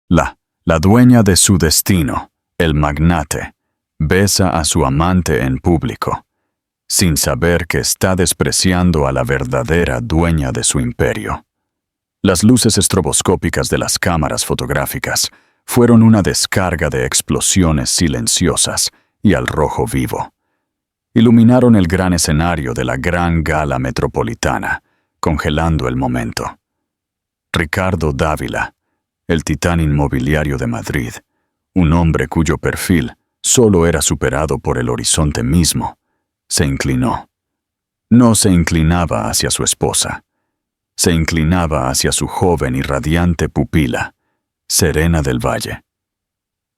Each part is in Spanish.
La dueña de su destino, el magnate, besa a su amante en público, sin saber que está despreciando a la verdadera dueña de su imperio. Las luces estroboscópicas de las cámaras fotográficas fueron una descarga de explosiones silenciosas y al rojo vivo. Iluminaron el gran escenario de la gran gala metropolitana, congelando el momento. Ricardo Dávila, el titán inmobiliario de Madrid, un hombre cuyo perfil solo era superado por el horizonte mismo, se inclinó. No se inclinaba hacia su esposa. Se inclinaba hacia su joven y radiante pupila, Serena del Valle.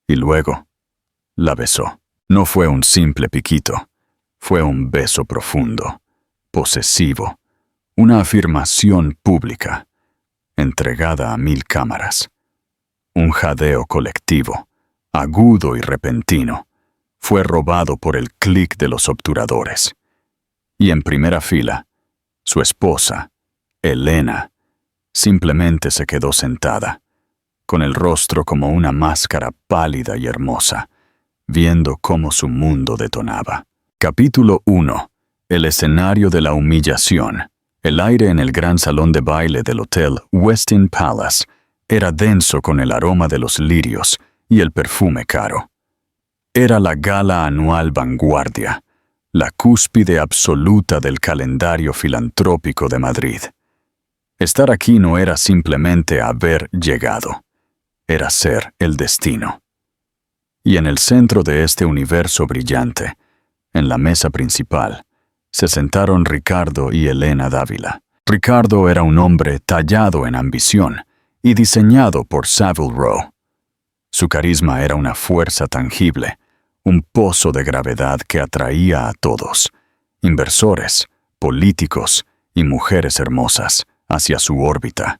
Y luego la besó. No fue un simple piquito, fue un beso profundo, posesivo, una afirmación pública, entregada a 1000 cámaras. Un jadeo colectivo, agudo y repentino, fue robado por el clic de los obturadores. Y en primera fila, su esposa, Elena, simplemente se quedó sentada, con el rostro como una máscara pálida y hermosa, viendo cómo su mundo detonaba. Capítulo 1. El escenario de la humillación. El aire en el gran salón de baile del Hotel Westin Palace era denso con el aroma de los lirios y el perfume caro. Era la gala anual vanguardia, la cúspide absoluta del calendario filantrópico de Madrid. Estar aquí no era simplemente haber llegado, era ser el destino. Y en el centro de este universo brillante, en la mesa principal, se sentaron Ricardo y Elena Dávila. Ricardo era un hombre tallado en ambición y diseñado por Savile Row. Su carisma era una fuerza tangible, un pozo de gravedad que atraía a todos, inversores, políticos y mujeres hermosas, hacia su órbita.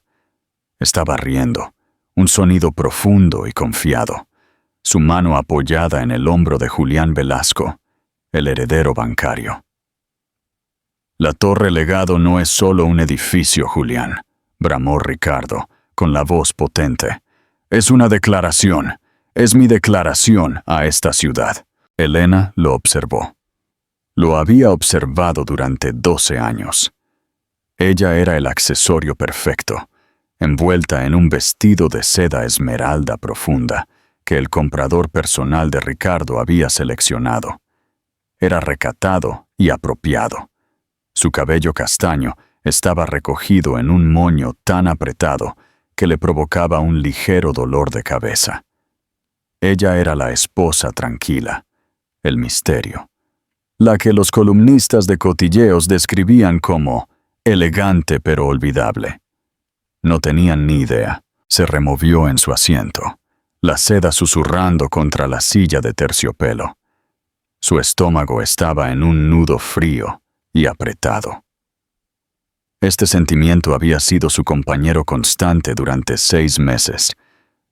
Estaba riendo, un sonido profundo y confiado, su mano apoyada en el hombro de Julián Velasco, el heredero bancario. La Torre Legado no es solo un edificio, Julián, bramó Ricardo, con la voz potente. Es una declaración, es mi declaración a esta ciudad. Elena lo observó. Lo había observado durante 12 años. Ella era el accesorio perfecto, envuelta en un vestido de seda esmeralda profunda que el comprador personal de Ricardo había seleccionado. Era recatado y apropiado. Su cabello castaño estaba recogido en un moño tan apretado que le provocaba un ligero dolor de cabeza. Ella era la esposa tranquila, el misterio, la que los columnistas de cotilleos describían como elegante pero olvidable. No tenían ni idea. Se removió en su asiento, la seda susurrando contra la silla de terciopelo. Su estómago estaba en un nudo frío y apretado. Este sentimiento había sido su compañero constante durante 6 meses,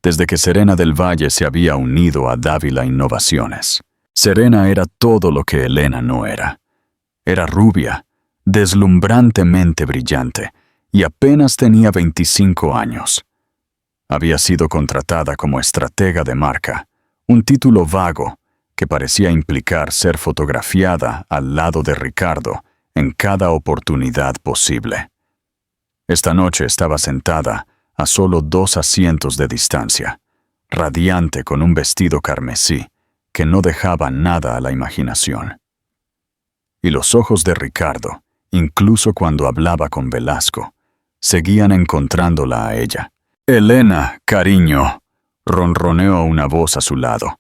desde que Serena del Valle se había unido a Dávila Innovaciones. Serena era todo lo que Elena no era. Era rubia, deslumbrantemente brillante, y apenas tenía 25 años. Había sido contratada como estratega de marca, un título vago que parecía implicar ser fotografiada al lado de Ricardo en cada oportunidad posible. Esta noche estaba sentada a solo 2 asientos de distancia, radiante con un vestido carmesí que no dejaba nada a la imaginación. Y los ojos de Ricardo, incluso cuando hablaba con Velasco, seguían encontrándola a ella. Elena, cariño, ronroneó una voz a su lado.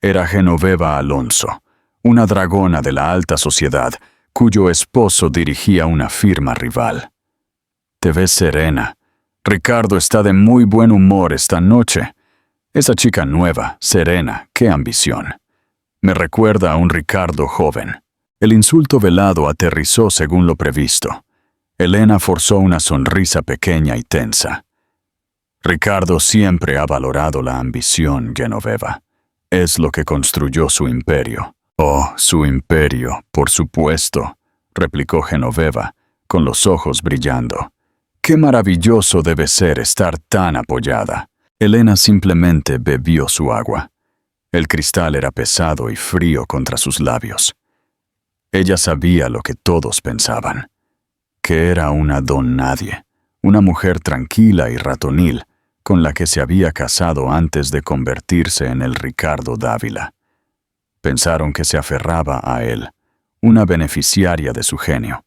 Era Genoveva Alonso, una dragona de la alta sociedad, cuyo esposo dirigía una firma rival. Te ves serena. Ricardo está de muy buen humor esta noche. Esa chica nueva, serena, qué ambición. Me recuerda a un Ricardo joven. El insulto velado aterrizó según lo previsto. Elena forzó una sonrisa pequeña y tensa. Ricardo siempre ha valorado la ambición, Genoveva. Es lo que construyó su imperio. Oh, su imperio, por supuesto, replicó Genoveva, con los ojos brillando. Qué maravilloso debe ser estar tan apoyada. Elena simplemente bebió su agua. El cristal era pesado y frío contra sus labios. Ella sabía lo que todos pensaban, que era una don nadie, una mujer tranquila y ratonil, con la que se había casado antes de convertirse en el Ricardo Dávila. Pensaron que se aferraba a él, una beneficiaria de su genio.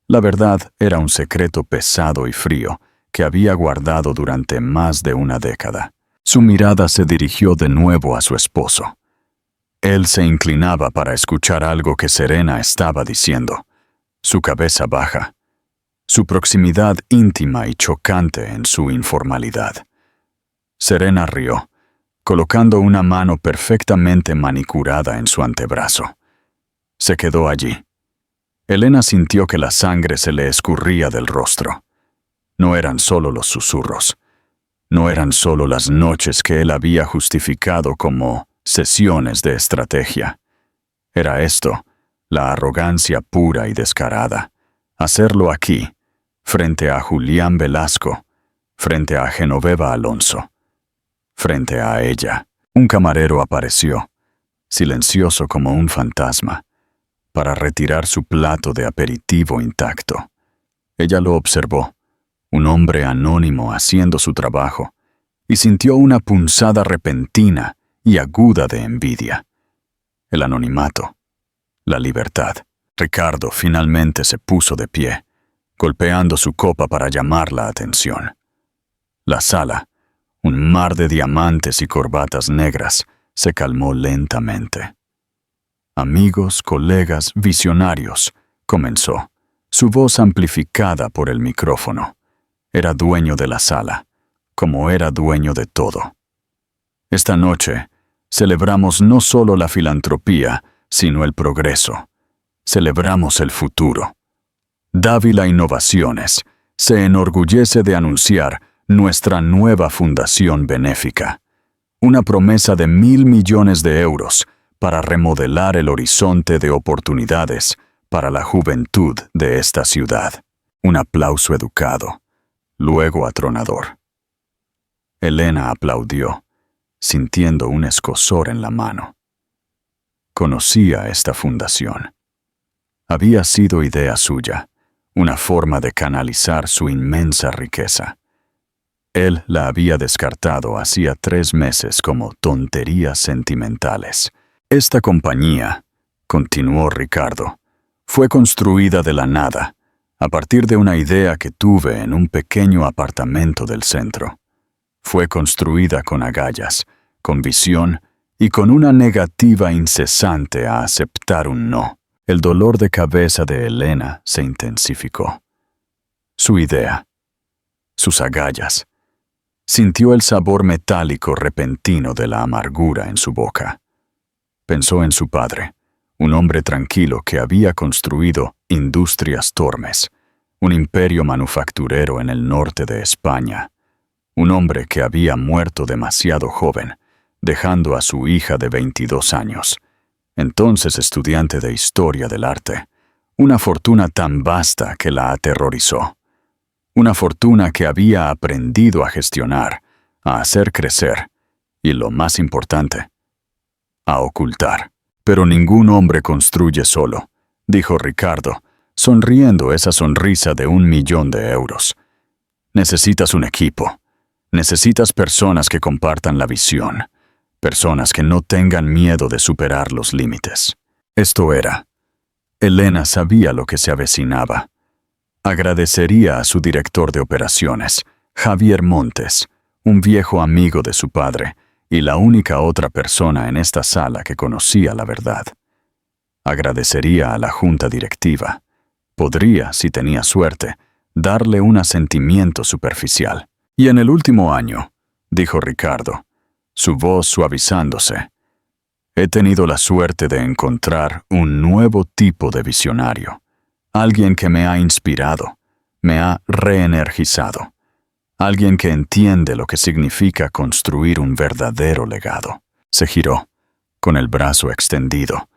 La verdad era un secreto pesado y frío que había guardado durante más de una década. Su mirada se dirigió de nuevo a su esposo. Él se inclinaba para escuchar algo que Serena estaba diciendo, su cabeza baja, su proximidad íntima y chocante en su informalidad. Serena rió, colocando una mano perfectamente manicurada en su antebrazo. Se quedó allí. Elena sintió que la sangre se le escurría del rostro. No eran solo los susurros. No eran solo las noches que él había justificado como sesiones de estrategia. Era esto, la arrogancia pura y descarada. Hacerlo aquí, frente a Julián Velasco, frente a Genoveva Alonso, frente a ella. Un camarero apareció, silencioso como un fantasma, para retirar su plato de aperitivo intacto. Ella lo observó, un hombre anónimo haciendo su trabajo, y sintió una punzada repentina y aguda de envidia. El anonimato, la libertad. Ricardo finalmente se puso de pie, golpeando su copa para llamar la atención. La sala, un mar de diamantes y corbatas negras, se calmó lentamente. Amigos, colegas, visionarios, comenzó, su voz amplificada por el micrófono. Era dueño de la sala, como era dueño de todo. Esta noche, celebramos no solo la filantropía, sino el progreso. Celebramos el futuro. Dávila Innovaciones se enorgullece de anunciar nuestra nueva fundación benéfica, una promesa de 1.000 millones de euros para remodelar el horizonte de oportunidades para la juventud de esta ciudad. Un aplauso educado, luego atronador. Elena aplaudió, sintiendo un escozor en la mano. Conocía esta fundación. Había sido idea suya, una forma de canalizar su inmensa riqueza. Él la había descartado hacía 3 meses como tonterías sentimentales. Esta compañía, continuó Ricardo, fue construida de la nada, a partir de una idea que tuve en un pequeño apartamento del centro. Fue construida con agallas, con visión y con una negativa incesante a aceptar un no. El dolor de cabeza de Elena se intensificó. Su idea, sus agallas. Sintió el sabor metálico repentino de la amargura en su boca. Pensó en su padre, un hombre tranquilo que había construido Industrias Tormes, un imperio manufacturero en el norte de España. Un hombre que había muerto demasiado joven, dejando a su hija de 22 años, entonces estudiante de Historia del Arte, una fortuna tan vasta que la aterrorizó. Una fortuna que había aprendido a gestionar, a hacer crecer, y lo más importante, a ocultar. Pero ningún hombre construye solo, dijo Ricardo, sonriendo esa sonrisa de 1 millón de euros. Necesitas un equipo. Necesitas personas que compartan la visión, personas que no tengan miedo de superar los límites. Esto era. Elena sabía lo que se avecinaba. Agradecería a su director de operaciones, Javier Montes, un viejo amigo de su padre y la única otra persona en esta sala que conocía la verdad. Agradecería a la junta directiva. Podría, si tenía suerte, darle un asentimiento superficial. Y en el último año, dijo Ricardo, su voz suavizándose, he tenido la suerte de encontrar un nuevo tipo de visionario, alguien que me ha inspirado, me ha reenergizado, alguien que entiende lo que significa construir un verdadero legado. Se giró, con el brazo extendido,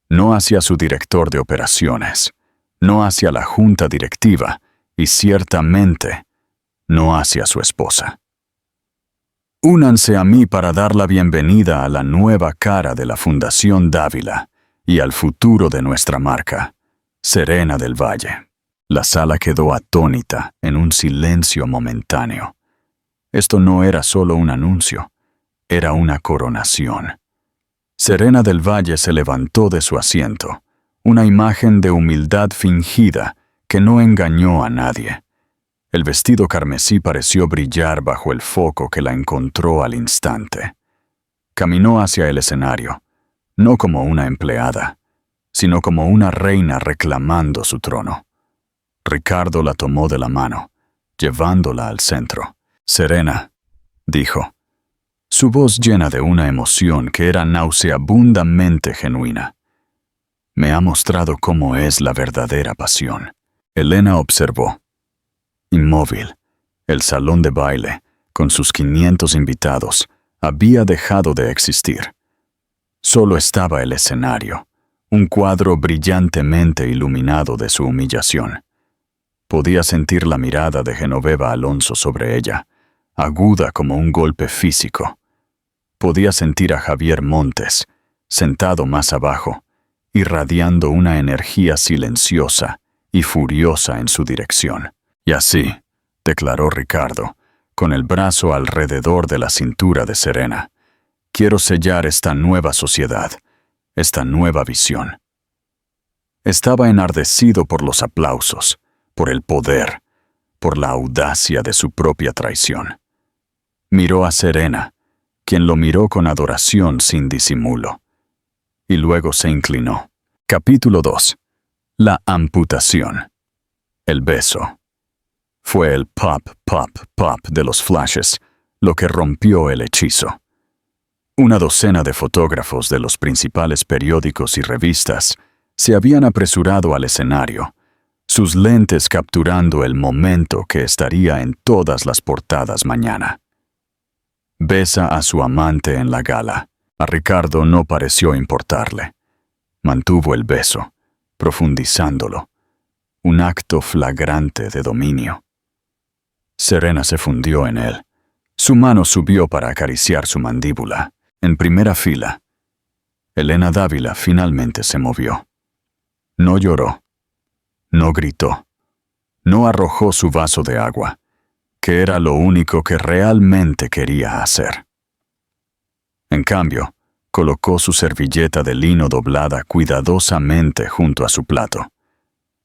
no hacia su director de operaciones, no hacia la junta directiva y ciertamente no hacia su esposa. Únanse a mí para dar la bienvenida a la nueva cara de la Fundación Dávila y al futuro de nuestra marca, Serena del Valle. La sala quedó atónita en un silencio momentáneo. Esto no era solo un anuncio, era una coronación. Serena del Valle se levantó de su asiento, una imagen de humildad fingida que no engañó a nadie. El vestido carmesí pareció brillar bajo el foco que la encontró al instante. Caminó hacia el escenario, no como una empleada, sino como una reina reclamando su trono. Ricardo la tomó de la mano, llevándola al centro. «Serena», dijo, su voz llena de una emoción que era nauseabundamente genuina. «Me ha mostrado cómo es la verdadera pasión». Elena observó. Inmóvil, el salón de baile, con sus 500 invitados, había dejado de existir. Solo estaba el escenario, un cuadro brillantemente iluminado de su humillación. Podía sentir la mirada de Genoveva Alonso sobre ella, aguda como un golpe físico. Podía sentir a Javier Montes, sentado más abajo, irradiando una energía silenciosa y furiosa en su dirección. «Y así», declaró Ricardo, con el brazo alrededor de la cintura de Serena, «quiero sellar esta nueva sociedad, esta nueva visión». Estaba enardecido por los aplausos, por el poder, por la audacia de su propia traición. Miró a Serena, quien lo miró con adoración sin disimulo, y luego se inclinó. Capítulo 2. La amputación. El beso. Fue el pop, pop, pop de los flashes lo que rompió el hechizo. Una docena de fotógrafos de los principales periódicos y revistas se habían apresurado al escenario, sus lentes capturando el momento que estaría en todas las portadas mañana. Besa a su amante en la gala. A Ricardo no pareció importarle. Mantuvo el beso, profundizándolo, un acto flagrante de dominio. Serena se fundió en él. Su mano subió para acariciar su mandíbula, en primera fila. Elena Dávila finalmente se movió. No lloró. No gritó. No arrojó su vaso de agua, que era lo único que realmente quería hacer. En cambio, colocó su servilleta de lino doblada cuidadosamente junto a su plato.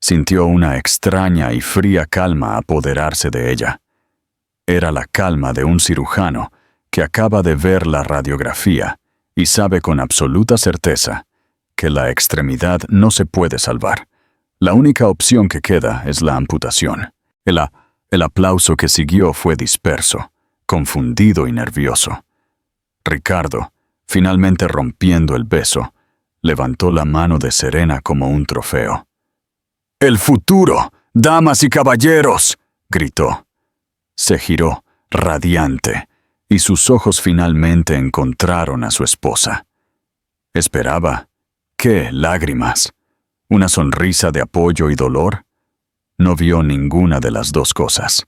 Sintió una extraña y fría calma apoderarse de ella. Era la calma de un cirujano que acaba de ver la radiografía y sabe con absoluta certeza que la extremidad no se puede salvar. La única opción que queda es la amputación. El aplauso que siguió fue disperso, confundido y nervioso. Ricardo, finalmente rompiendo el beso, levantó la mano de Serena como un trofeo. «¡El futuro, damas y caballeros!», gritó. Se giró, radiante, y sus ojos finalmente encontraron a su esposa. Esperaba. ¿Qué lágrimas? ¿Una sonrisa de apoyo y dolor? No vio ninguna de las dos cosas.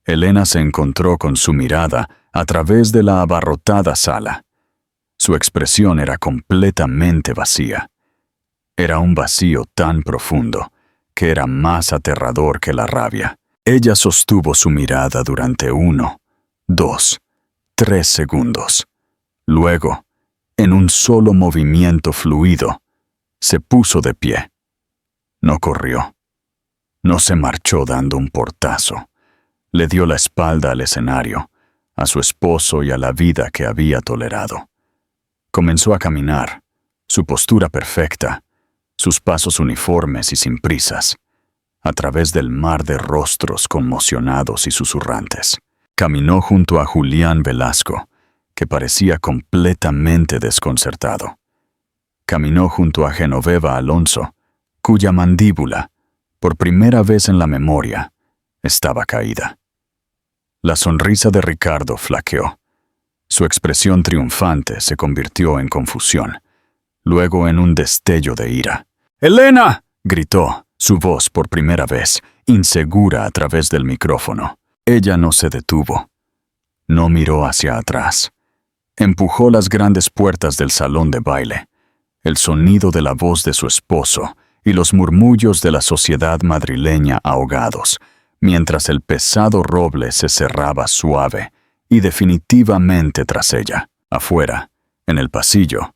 Elena se encontró con su mirada a través de la abarrotada sala. Su expresión era completamente vacía. Era un vacío tan profundo que era más aterrador que la rabia. Ella sostuvo su mirada durante 1, 2, 3 segundos. Luego, en un solo movimiento fluido, se puso de pie. No corrió. No se marchó dando un portazo. Le dio la espalda al escenario, a su esposo y a la vida que había tolerado. Comenzó a caminar, su postura perfecta, sus pasos uniformes y sin prisas, a través del mar de rostros conmocionados y susurrantes. Caminó junto a Julián Velasco, que parecía completamente desconcertado. Caminó junto a Genoveva Alonso, cuya mandíbula, por primera vez en la memoria, estaba caída. La sonrisa de Ricardo flaqueó. Su expresión triunfante se convirtió en confusión, luego en un destello de ira. «¡Elena!», gritó, su voz por primera vez, insegura a través del micrófono. Ella no se detuvo. No miró hacia atrás. Empujó las grandes puertas del salón de baile. El sonido de la voz de su esposo y los murmullos de la sociedad madrileña ahogados, mientras el pesado roble se cerraba suave y definitivamente tras ella. Afuera, en el pasillo,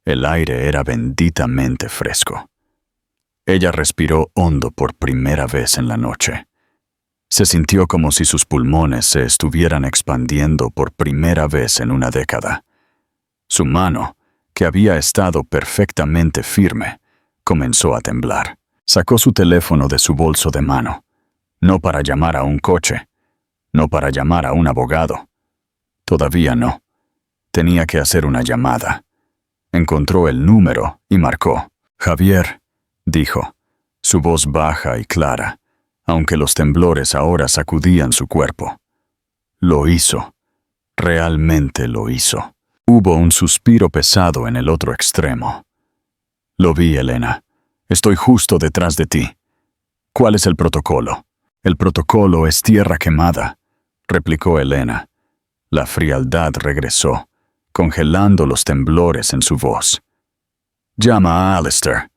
el aire era benditamente fresco. Ella respiró hondo por primera vez en la noche. Se sintió como si sus pulmones se estuvieran expandiendo por primera vez en una década. Su mano, que había estado perfectamente firme, comenzó a temblar. Sacó su teléfono de su bolso de mano, no para llamar a un coche, no para llamar a un abogado. Todavía no. Tenía que hacer una llamada. Encontró el número y marcó. «Javier», dijo, su voz baja y clara, aunque los temblores ahora sacudían su cuerpo. Lo hizo. Realmente lo hizo. Hubo un suspiro pesado en el otro extremo. «Lo vi, Elena. Estoy justo detrás de ti». «¿Cuál es el protocolo?» «El protocolo es tierra quemada», replicó Elena. La frialdad regresó, congelando los temblores en su voz. «Llama a Alistair.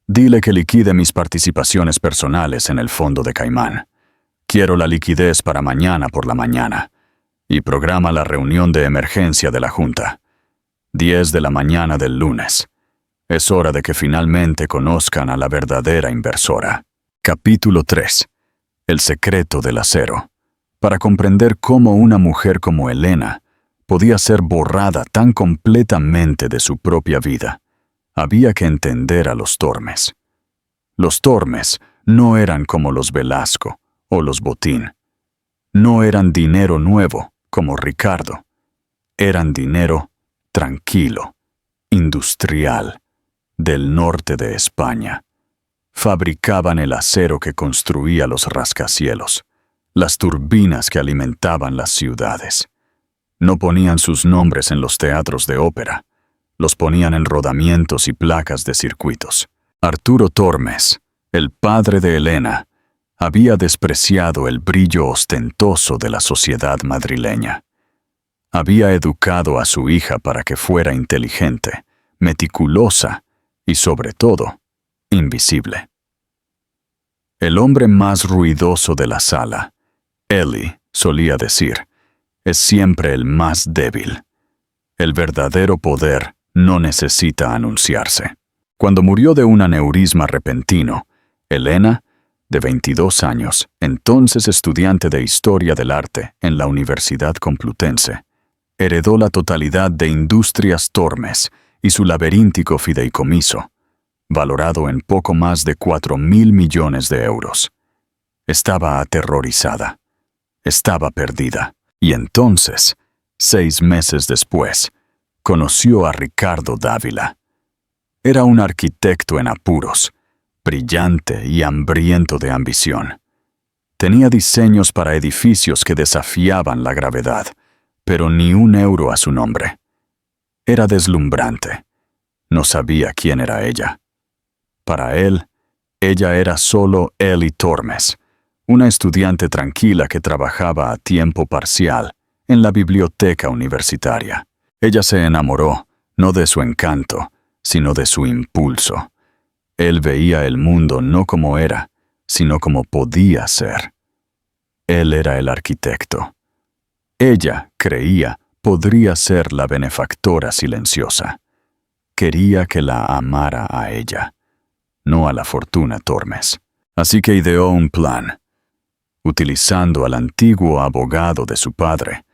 Dile que liquide mis participaciones personales en el fondo de Caimán. Quiero la liquidez para mañana por la mañana. Y programa la reunión de emergencia de la Junta. 10 de la mañana del lunes. Es hora de que finalmente conozcan a la verdadera inversora». Capítulo 3. El secreto del acero. Para comprender cómo una mujer como Elena podía ser borrada tan completamente de su propia vida, había que entender a los Tormes. Los Tormes no eran como los Velasco o los Botín. No eran dinero nuevo, como Ricardo. Eran dinero tranquilo, industrial, del norte de España. Fabricaban el acero que construía los rascacielos, las turbinas que alimentaban las ciudades. No ponían sus nombres en los teatros de ópera, los ponían en rodamientos y placas de circuitos. Arturo Tormes, el padre de Elena, había despreciado el brillo ostentoso de la sociedad madrileña. Había educado a su hija para que fuera inteligente, meticulosa y, sobre todo, invisible. El hombre más ruidoso de la sala, Eli, solía decir, es siempre el más débil. El verdadero poder no necesita anunciarse. Cuando murió de un aneurisma repentino, Elena, de 22 años, entonces estudiante de Historia del Arte en la Universidad Complutense, heredó la totalidad de Industrias Tormes y su laberíntico fideicomiso, valorado en poco más de 4.000 millones de euros. Estaba aterrorizada. Estaba perdida. Y entonces, 6 meses después, conoció a Ricardo Dávila. Era un arquitecto en apuros, brillante y hambriento de ambición. Tenía diseños para edificios que desafiaban la gravedad, pero ni un euro a su nombre. Era deslumbrante. No sabía quién era ella. Para él, ella era solo Eli Tormes, una estudiante tranquila que trabajaba a tiempo parcial en la biblioteca universitaria. Ella se enamoró, no de su encanto, sino de su impulso. Él veía el mundo no como era, sino como podía ser. Él era el arquitecto. Ella, creía, podría ser la benefactora silenciosa. Quería que la amara a ella, no a la fortuna Tormes. Así que ideó un plan. Utilizando al antiguo abogado de su padre,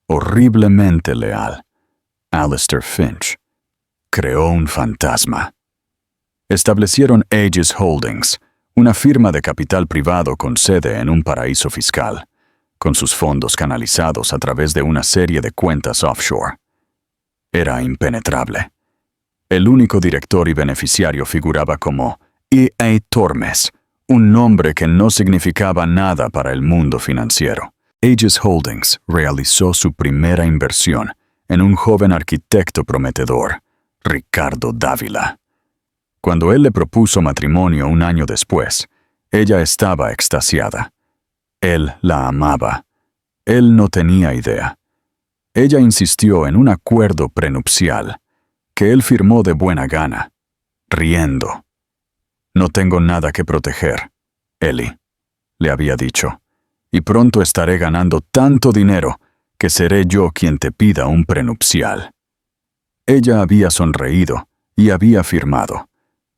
horriblemente leal, Alistair Finch, creó un fantasma. Establecieron Aegis Holdings, una firma de capital privado con sede en un paraíso fiscal, con sus fondos canalizados a través de una serie de cuentas offshore. Era impenetrable. El único director y beneficiario figuraba como E.A. Tormes, un nombre que no significaba nada para el mundo financiero. Aegis Holdings realizó su primera inversión en un joven arquitecto prometedor, Ricardo Dávila. Cuando él le propuso matrimonio un año después, ella estaba extasiada. Él la amaba. Él no tenía idea. Ella insistió en un acuerdo prenupcial que él firmó de buena gana, riendo. «No tengo nada que proteger, Ellie», le había dicho, «y pronto estaré ganando tanto dinero que seré yo quien te pida un prenupcial». Ella había sonreído y había firmado,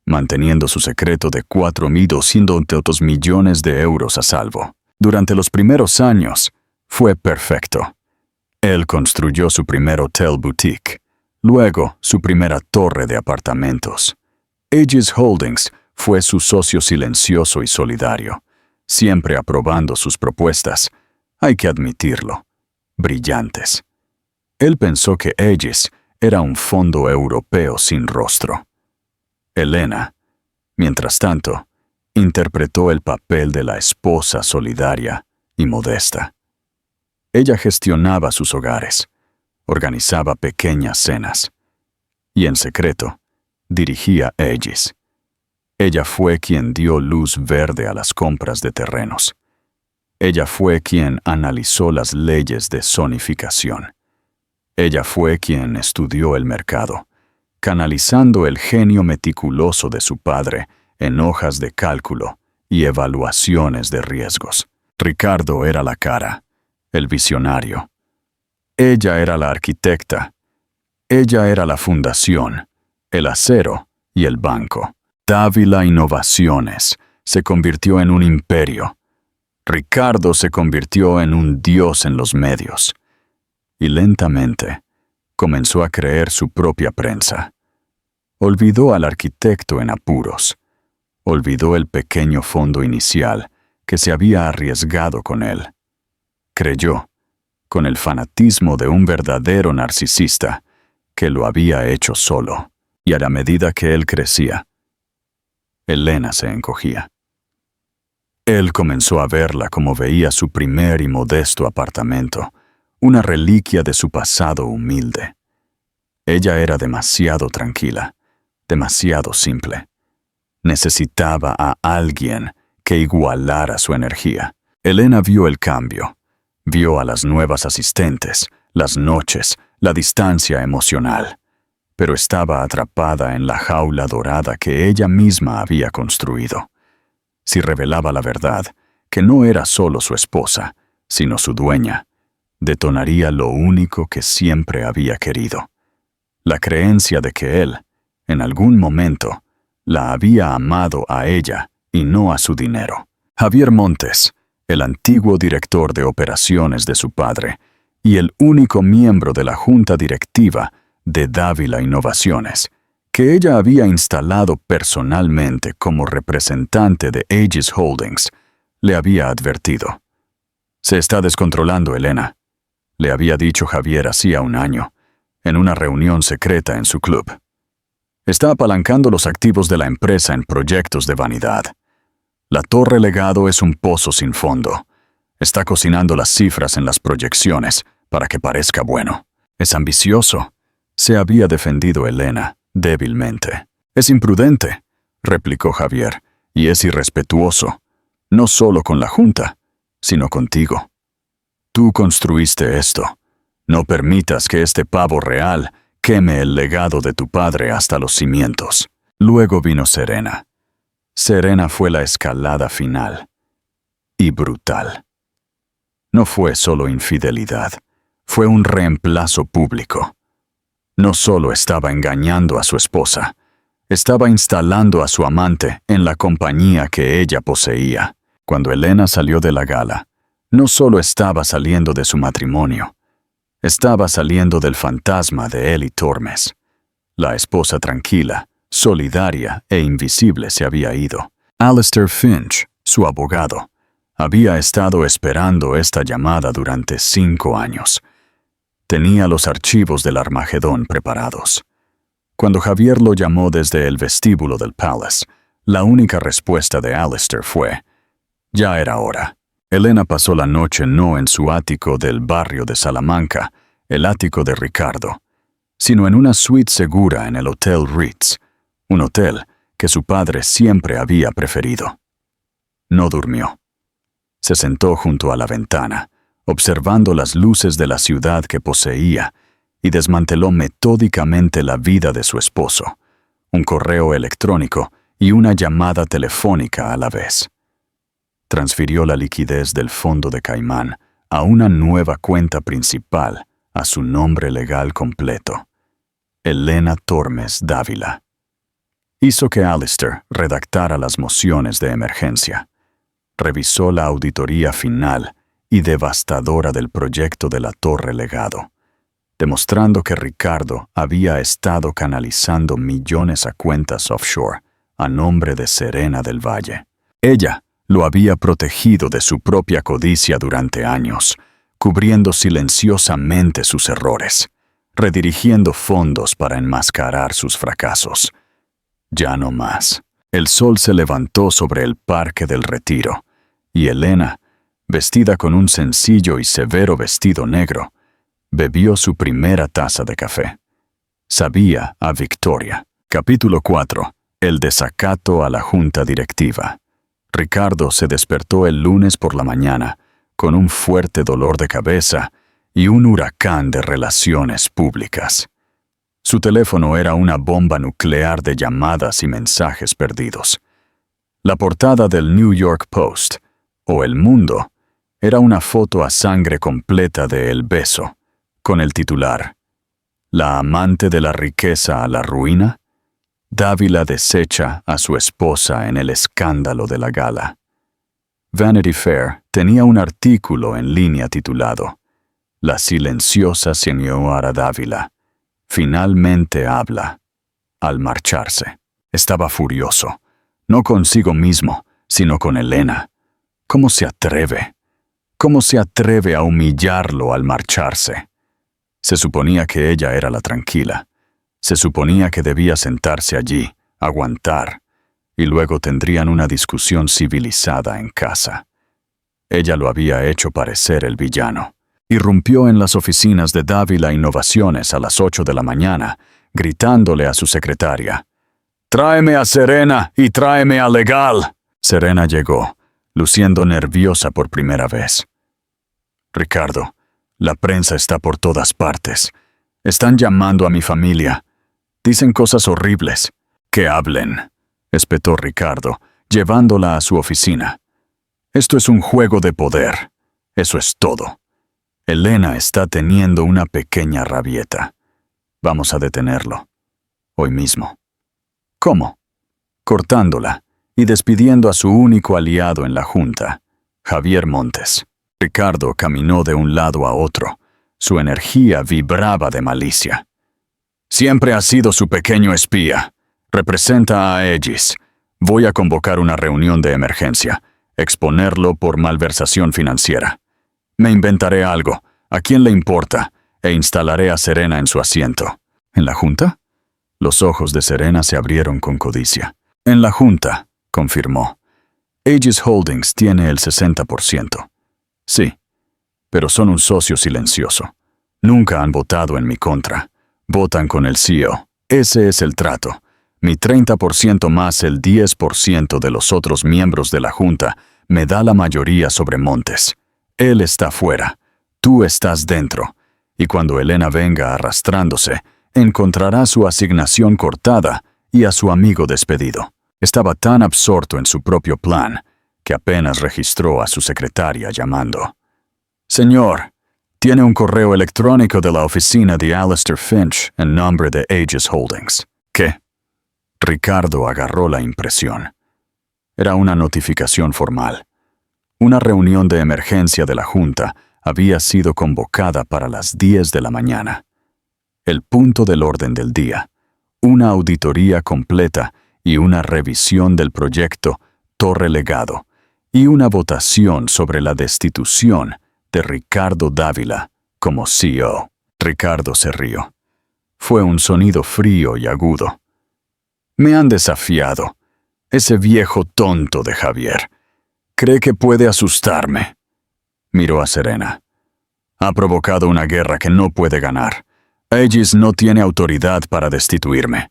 manteniendo su secreto de 4.200 millones de euros a salvo. Durante los primeros años, fue perfecto. Él construyó su primer hotel boutique, luego su primera torre de apartamentos. Aegis Holdings fue su socio silencioso y solidario, siempre aprobando sus propuestas, hay que admitirlo, brillantes. Él pensó que Aegis era un fondo europeo sin rostro. Elena, mientras tanto, interpretó el papel de la esposa solidaria y modesta. Ella gestionaba sus hogares, organizaba pequeñas cenas y, en secreto, dirigía Aegis. Ella fue quien dio luz verde a las compras de terrenos. Ella fue quien analizó las leyes de zonificación. Ella fue quien estudió el mercado, canalizando el genio meticuloso de su padre en hojas de cálculo y evaluaciones de riesgos. Ricardo era la cara, el visionario. Ella era la arquitecta. Ella era la fundación, el acero y el banco. Dávila Innovaciones se convirtió en un imperio. Ricardo se convirtió en un dios en los medios. Y lentamente comenzó a creer su propia prensa. Olvidó al arquitecto en apuros. Olvidó el pequeño fondo inicial que se había arriesgado con él. Creyó, con el fanatismo de un verdadero narcisista, que lo había hecho solo. Y a la medida que él crecía, Elena se encogía. Él comenzó a verla como veía su primer y modesto apartamento, una reliquia de su pasado humilde. Ella era demasiado tranquila, demasiado simple. Necesitaba a alguien que igualara su energía. Elena vio el cambio, vio a las nuevas asistentes, las noches, la distancia emocional, pero estaba atrapada en la jaula dorada que ella misma había construido. Si revelaba la verdad, que no era solo su esposa, sino su dueña, detonaría lo único que siempre había querido: la creencia de que él, en algún momento, la había amado a ella y no a su dinero. Javier Montes, el antiguo director de operaciones de su padre y el único miembro de la junta directiva de Dávila Innovaciones, que ella había instalado personalmente como representante de Aegis Holdings, le había advertido: «Se está descontrolando, Elena», le había dicho Javier hacía un año, en una reunión secreta en su club. «Está apalancando los activos de la empresa en proyectos de vanidad. La Torre Legado es un pozo sin fondo. Está cocinando las cifras en las proyecciones para que parezca bueno. Es ambicioso», se había defendido Elena, débilmente. «Es imprudente», replicó Javier, «y es irrespetuoso, no solo con la Junta, sino contigo. Tú construiste esto. No permitas que este pavo real queme el legado de tu padre hasta los cimientos». Luego vino Serena. Serena fue la escalada final. Y brutal. No fue solo infidelidad, fue un reemplazo público. No solo estaba engañando a su esposa, estaba instalando a su amante en la compañía que ella poseía. Cuando Elena salió de la gala, no solo estaba saliendo de su matrimonio, estaba saliendo del fantasma de Ellie Tormes. La esposa tranquila, solidaria e invisible se había ido. Alistair Finch, su abogado, había estado esperando esta llamada durante 5 años. Tenía los archivos del Armagedón preparados. Cuando Javier lo llamó desde el vestíbulo del Palace, la única respuesta de Alistair fue: «Ya era hora». Elena pasó la noche no en su ático del barrio de Salamanca, el ático de Ricardo, sino en una suite segura en el Hotel Ritz, un hotel que su padre siempre había preferido. No durmió. Se sentó junto a la ventana, observando las luces de la ciudad que poseía, y desmanteló metódicamente la vida de su esposo, un correo electrónico y una llamada telefónica a la vez. Transfirió la liquidez del fondo de Caimán a una nueva cuenta principal a su nombre legal completo, Elena Tormes Dávila. Hizo que Alistair redactara las mociones de emergencia. Revisó la auditoría final y devastadora del proyecto de la Torre Legado, demostrando que Ricardo había estado canalizando millones a cuentas offshore a nombre de Serena del Valle. Ella lo había protegido de su propia codicia durante años, cubriendo silenciosamente sus errores, redirigiendo fondos para enmascarar sus fracasos. Ya no más. El sol se levantó sobre el Parque del Retiro, y Elena, vestida con un sencillo y severo vestido negro, bebió su primera taza de café. Sabía a victoria. Capítulo 4. El desacato a la junta directiva. Ricardo se despertó el lunes por la mañana con un fuerte dolor de cabeza y un huracán de relaciones públicas. Su teléfono era una bomba nuclear de llamadas y mensajes perdidos. La portada del New York Post, o El Mundo, era una foto a sangre completa de El Beso, con el titular: ¿La amante de la riqueza a la ruina? Dávila desecha a su esposa en el escándalo de la gala. Vanity Fair tenía un artículo en línea titulado: La silenciosa señora Dávila finalmente habla al marcharse. Estaba furioso, no consigo mismo, sino con Elena. ¿Cómo se atreve? ¿Cómo se atreve a humillarlo al marcharse? Se suponía que ella era la tranquila. Se suponía que debía sentarse allí, aguantar, y luego tendrían una discusión civilizada en casa. Ella lo había hecho parecer el villano. Irrumpió en las oficinas de Dávila Innovaciones a las 8 de la mañana, gritándole a su secretaria: «¡Tráeme a Serena y tráeme a Legal!». Serena llegó, luciendo nerviosa por primera vez. «Ricardo, la prensa está por todas partes. Están llamando a mi familia. Dicen cosas horribles». «Que hablen», espetó Ricardo, llevándola a su oficina. «Esto es un juego de poder. Eso es todo. Elena está teniendo una pequeña rabieta. Vamos a detenerlo. Hoy mismo». «¿Cómo?». «Cortándola y despidiendo a su único aliado en la junta, Javier Montes». Ricardo caminó de un lado a otro. Su energía vibraba de malicia. «Siempre ha sido su pequeño espía. Representa a Aegis. Voy a convocar una reunión de emergencia. Exponerlo por malversación financiera. Me inventaré algo. ¿A quién le importa? E instalaré a Serena en su asiento». «¿En la junta?». Los ojos de Serena se abrieron con codicia. «En la junta», confirmó. «Aegis Holdings tiene el 60%. Sí, pero son un socio silencioso. Nunca han votado en mi contra. Votan con el CEO. Ese es el trato. Mi 30% más el 10% de los otros miembros de la junta me da la mayoría sobre Montes. Él está fuera. Tú estás dentro. Y cuando Elena venga arrastrándose, encontrará su asignación cortada y a su amigo despedido». Estaba tan absorto en su propio plan que apenas registró a su secretaria llamando. «Señor, tiene un correo electrónico de la oficina de Alistair Finch en nombre de Aegis Holdings». «¿Qué?». Ricardo agarró la impresión. Era una notificación formal. Una reunión de emergencia de la junta había sido convocada para las 10 de la mañana. El punto del orden del día: una auditoría completa y una revisión del proyecto Torre Legado, y una votación sobre la destitución de Ricardo Dávila como CEO. Ricardo se rió. Fue un sonido frío y agudo. «Me han desafiado. Ese viejo tonto de Javier. Cree que puede asustarme». Miró a Serena. «Ha provocado una guerra que no puede ganar. Aegis no tiene autoridad para destituirme.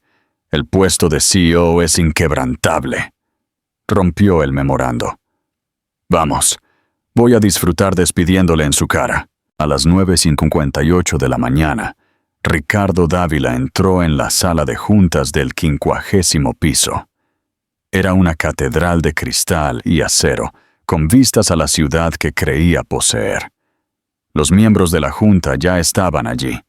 El puesto de CEO es inquebrantable». Rompió el memorando. «Vamos, Voy a disfrutar despidiéndole en su cara. A las 9:58 de la mañana, Ricardo Dávila entró en la sala de juntas del 50º piso. Era una catedral de cristal y acero, con vistas a la ciudad que creía poseer. Los miembros de la junta ya estaban allí,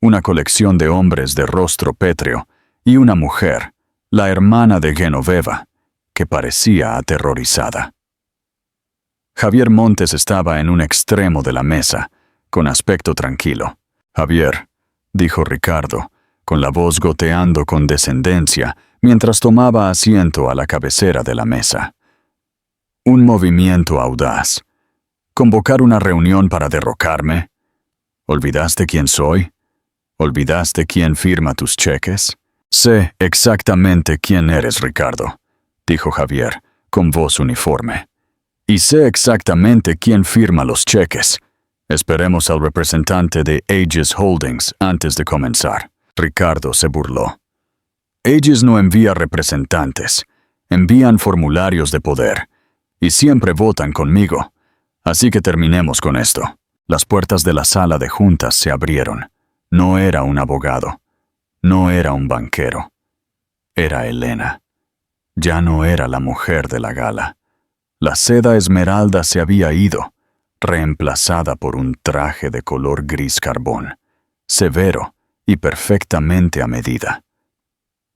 una colección de hombres de rostro pétreo y una mujer, la hermana de Genoveva, que parecía aterrorizada. Javier Montes estaba en un extremo de la mesa, con aspecto tranquilo. «Javier», dijo Ricardo, con la voz goteando con descendencia, mientras tomaba asiento a la cabecera de la mesa. «Un movimiento audaz. ¿Convocar una reunión para derrocarme? ¿Olvidaste quién soy? ¿Olvidaste quién firma tus cheques?» «Sé exactamente quién eres, Ricardo», dijo Javier, con voz uniforme. «Y sé exactamente quién firma los cheques. Esperemos al representante de Aegis Holdings antes de comenzar». Ricardo se burló. «Aegis no envía representantes, envían formularios de poder, y siempre votan conmigo. Así que terminemos con esto». Las puertas de la sala de juntas se abrieron. No era un abogado. No era un banquero. Era Elena. Ya no era la mujer de la gala. La seda esmeralda se había ido, reemplazada por un traje de color gris carbón, severo y perfectamente a medida.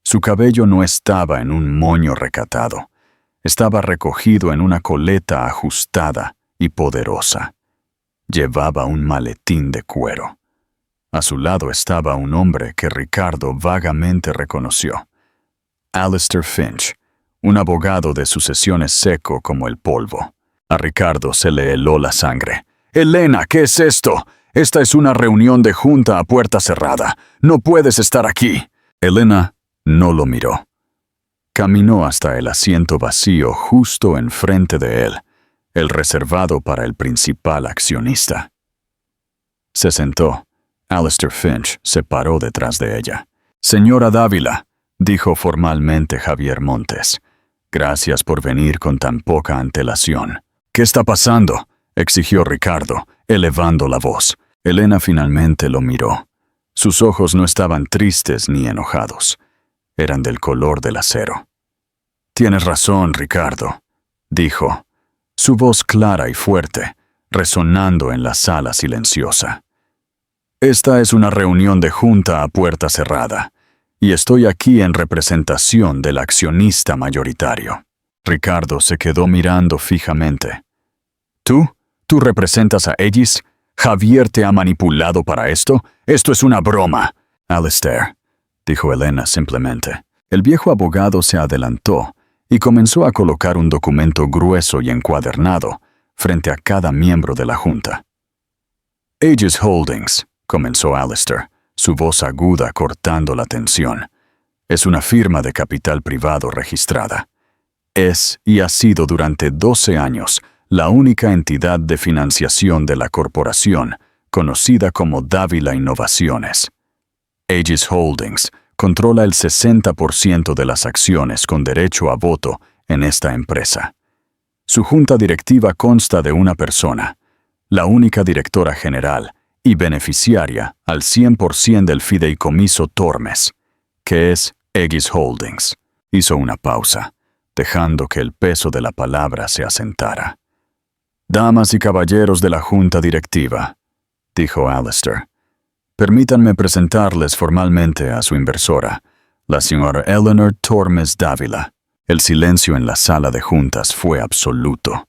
Su cabello no estaba en un moño recatado, estaba recogido en una coleta ajustada y poderosa. Llevaba un maletín de cuero. A su lado estaba un hombre que Ricardo vagamente reconoció. Alistair Finch, un abogado de sucesiones seco como el polvo. A Ricardo se le heló la sangre. «Elena, ¿qué es esto? Esta es una reunión de junta a puerta cerrada. No puedes estar aquí». Elena no lo miró. Caminó hasta el asiento vacío justo enfrente de él, el reservado para el principal accionista. Se sentó. Alistair Finch se paró detrás de ella. «Señora Dávila», dijo formalmente Javier Montes, «gracias por venir con tan poca antelación». «¿Qué está pasando?», exigió Ricardo, elevando la voz. Elena finalmente lo miró. Sus ojos no estaban tristes ni enojados. Eran del color del acero. «Tienes razón, Ricardo», dijo, su voz clara y fuerte, resonando en la sala silenciosa. «Esta es una reunión de junta a puerta cerrada, y estoy aquí en representación del accionista mayoritario». Ricardo se quedó mirando fijamente. ¿Tú representas a Aegis? ¿Javier te ha manipulado para esto? Esto es una broma». «Alistair», dijo Elena simplemente. El viejo abogado se adelantó y comenzó a colocar un documento grueso y encuadernado frente a cada miembro de la junta. «Aegis Holdings», comenzó Alistair, su voz aguda cortando la tensión, «es una firma de capital privado registrada. Es y ha sido durante 12 años la única entidad de financiación de la corporación, conocida como Dávila Innovaciones. Aegis Holdings controla el 60% de las acciones con derecho a voto en esta empresa. Su junta directiva consta de una persona, la única directora general y beneficiaria al 100% del fideicomiso Tormes, que es Aegis Holdings». Hizo una pausa, dejando que el peso de la palabra se asentara. «Damas y caballeros de la junta directiva», dijo Alistair, «permítanme presentarles formalmente a su inversora, la señora Eleanor Tormes Dávila». El silencio en la sala de juntas fue absoluto.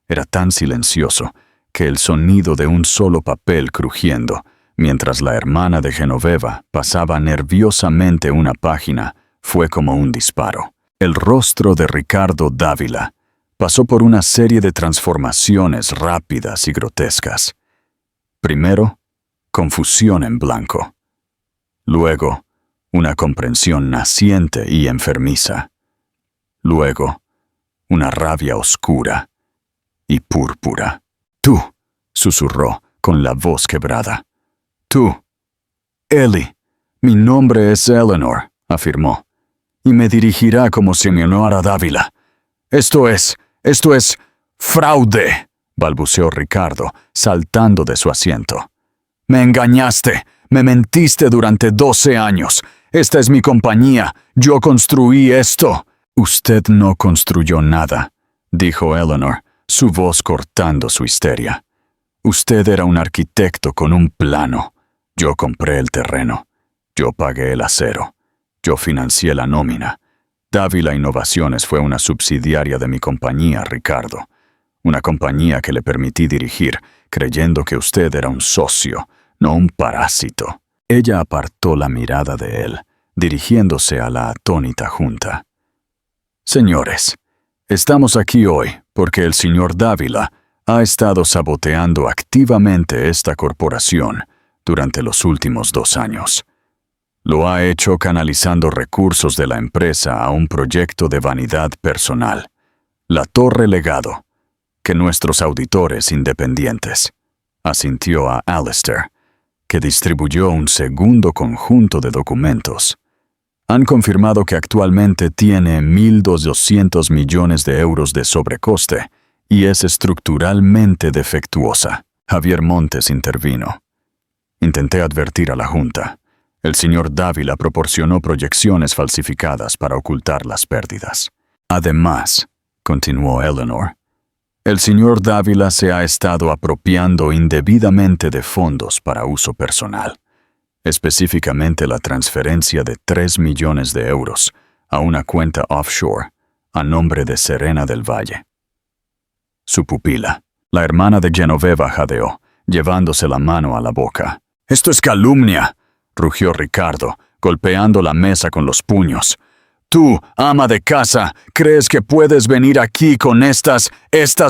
Era tan silencioso que el sonido de un solo papel crujiendo, mientras la hermana de Genoveva pasaba nerviosamente una página, fue como un disparo. El rostro de Ricardo Dávila pasó por una serie de transformaciones rápidas y grotescas. Primero, confusión en blanco. Luego, una comprensión naciente y enfermiza. Luego, una rabia oscura y púrpura. «Tú», susurró con la voz quebrada. «Tú, Ellie, mi nombre es Eleanor», afirmó, «y me dirigirá como señora Dávila. Esto es fraude. balbuceó Ricardo, saltando de su asiento. «Me engañaste, me mentiste durante 12 años. Esta es mi compañía, yo construí esto». «Usted no construyó nada», dijo Eleanor, su voz cortando su histeria. «Usted era un arquitecto con un plano. Yo compré el terreno. Yo pagué el acero. Yo financié la nómina. Dávila Innovaciones fue una subsidiaria de mi compañía, Ricardo. Una compañía que le permití dirigir, creyendo que usted era un socio, no un parásito». Ella apartó la mirada de él, dirigiéndose a la atónita junta. «Señores, estamos aquí hoy porque el señor Dávila ha estado saboteando activamente esta corporación durante los últimos 2 años. Lo ha hecho canalizando recursos de la empresa a un proyecto de vanidad personal, la Torre Legado, que nuestros auditores independientes», asintió a Alistair, que distribuyó un segundo conjunto de documentos. «Han confirmado que actualmente tiene 1.200 millones de euros de sobrecoste y es estructuralmente defectuosa». Javier Montes intervino. «Intenté advertir a la Junta. El señor Dávila proporcionó proyecciones falsificadas para ocultar las pérdidas. Además», continuó Eleanor, «el señor Dávila se ha estado apropiando indebidamente de fondos para uso personal, específicamente la transferencia de 3 millones de euros a una cuenta offshore a nombre de Serena del Valle». Su pupila, la hermana de Genoveva, jadeó, llevándose la mano a la boca. «¡Esto es calumnia!», rugió Ricardo, golpeando la mesa con los puños. «Tú, ama de casa, crees que puedes venir aquí con estas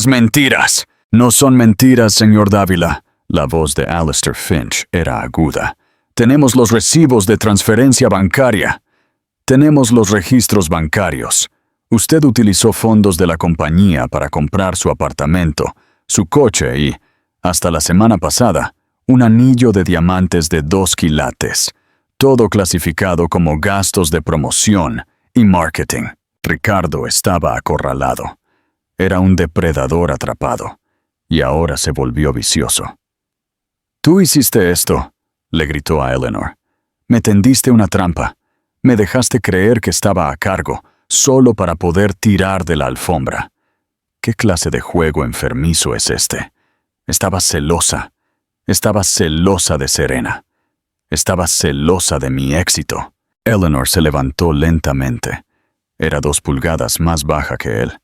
mentiras». «No son mentiras, señor Dávila». La voz de Alistair Finch era aguda. «Tenemos los recibos de transferencia bancaria. Tenemos los registros bancarios. Usted utilizó fondos de la compañía para comprar su apartamento, su coche y, hasta la semana pasada, un anillo de diamantes de 2 quilates, todo clasificado como gastos de promoción y marketing». Ricardo estaba acorralado. Era un depredador atrapado, y ahora se volvió vicioso. «Tú hiciste esto», le gritó a Eleanor. «Me tendiste una trampa. Me dejaste creer que estaba a cargo, solo para poder tirar de la alfombra. ¿Qué clase de juego enfermizo es este? Estabas celosa. Estabas celosa de Serena. Estabas celosa de mi éxito». Eleanor se levantó lentamente. Era 2 pulgadas más baja que él,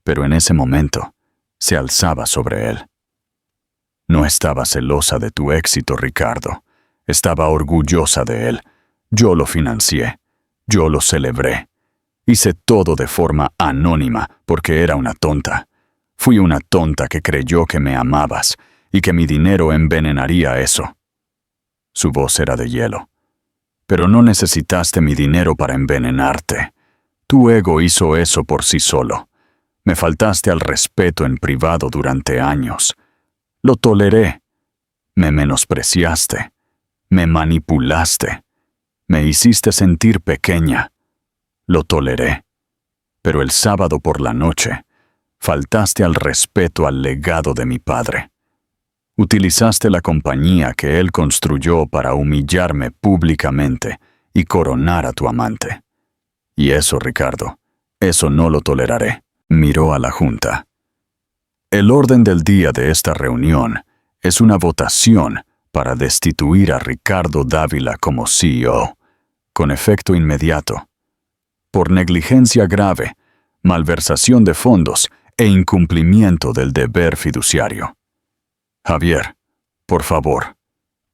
pero en ese momento se alzaba sobre él. «No estaba celosa de tu éxito, Ricardo. Estaba orgullosa de él. Yo lo financié. Yo lo celebré. Hice todo de forma anónima porque era una tonta. Fui una tonta que creyó que me amabas y que mi dinero envenenaría eso». Su voz era de hielo. «Pero no necesitaste mi dinero para envenenarte. Tu ego hizo eso por sí solo. Me faltaste al respeto en privado durante años. Lo toleré. Me menospreciaste. Me manipulaste. Me hiciste sentir pequeña. Lo toleré. Pero el sábado por la noche, faltaste al respeto al legado de mi padre. Utilizaste la compañía que él construyó para humillarme públicamente y coronar a tu amante. Y eso, Ricardo, eso no lo toleraré». Miró a la Junta. «El orden del día de esta reunión es una votación para destituir a Ricardo Dávila como CEO, con efecto inmediato, por negligencia grave, malversación de fondos e incumplimiento del deber fiduciario. Javier, por favor,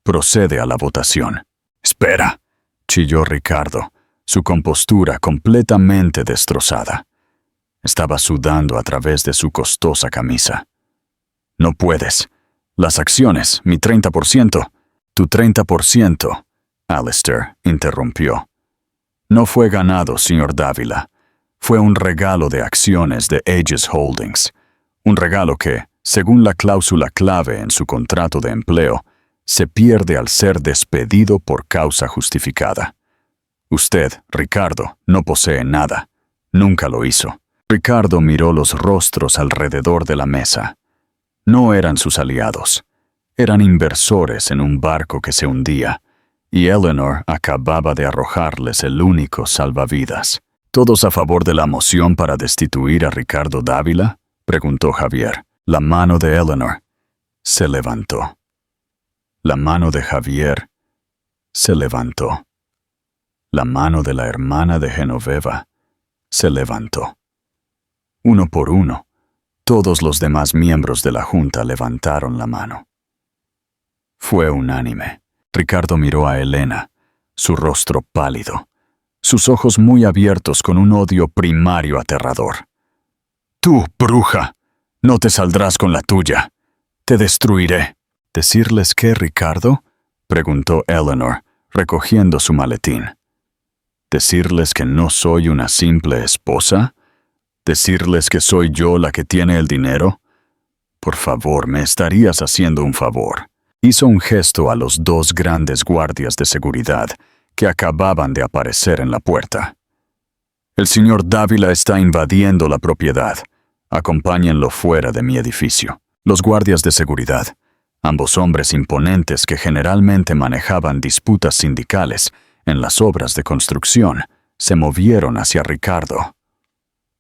procede a la votación». «Espera», chilló Ricardo, su compostura completamente destrozada. Estaba sudando a través de su costosa camisa. «No puedes. Las acciones, mi 30%. «Tu 30%, Alistair interrumpió. «No fue ganado, señor Dávila. Fue un regalo de acciones de Aegis Holdings. Un regalo que, según la cláusula clave en su contrato de empleo, se pierde al ser despedido por causa justificada. Usted, Ricardo, no posee nada. Nunca lo hizo». Ricardo miró los rostros alrededor de la mesa. No eran sus aliados. Eran inversores en un barco que se hundía, y Eleanor acababa de arrojarles el único salvavidas. ¿Todos a favor de la moción para destituir a Ricardo Dávila?, preguntó Javier. La mano de Eleanor se levantó. La mano de Javier se levantó. La mano de la hermana de Genoveva se levantó. Uno por uno, todos los demás miembros de la junta levantaron la mano. Fue unánime. Ricardo miró a Elena, su rostro pálido, sus ojos muy abiertos con un odio primario aterrador. «Tú, bruja, no te saldrás con la tuya. Te destruiré». «¿Decirles qué, Ricardo?», preguntó Eleanor, recogiendo su maletín. ¿Decirles que no soy una simple esposa? ¿Decirles que soy yo la que tiene el dinero? Por favor, me estarías haciendo un favor. Hizo un gesto a los dos grandes guardias de seguridad que acababan de aparecer en la puerta. El señor Dávila está invadiendo la propiedad. Acompáñenlo fuera de mi edificio. Los guardias de seguridad, ambos hombres imponentes que generalmente manejaban disputas sindicales en las obras de construcción, se movieron hacia Ricardo.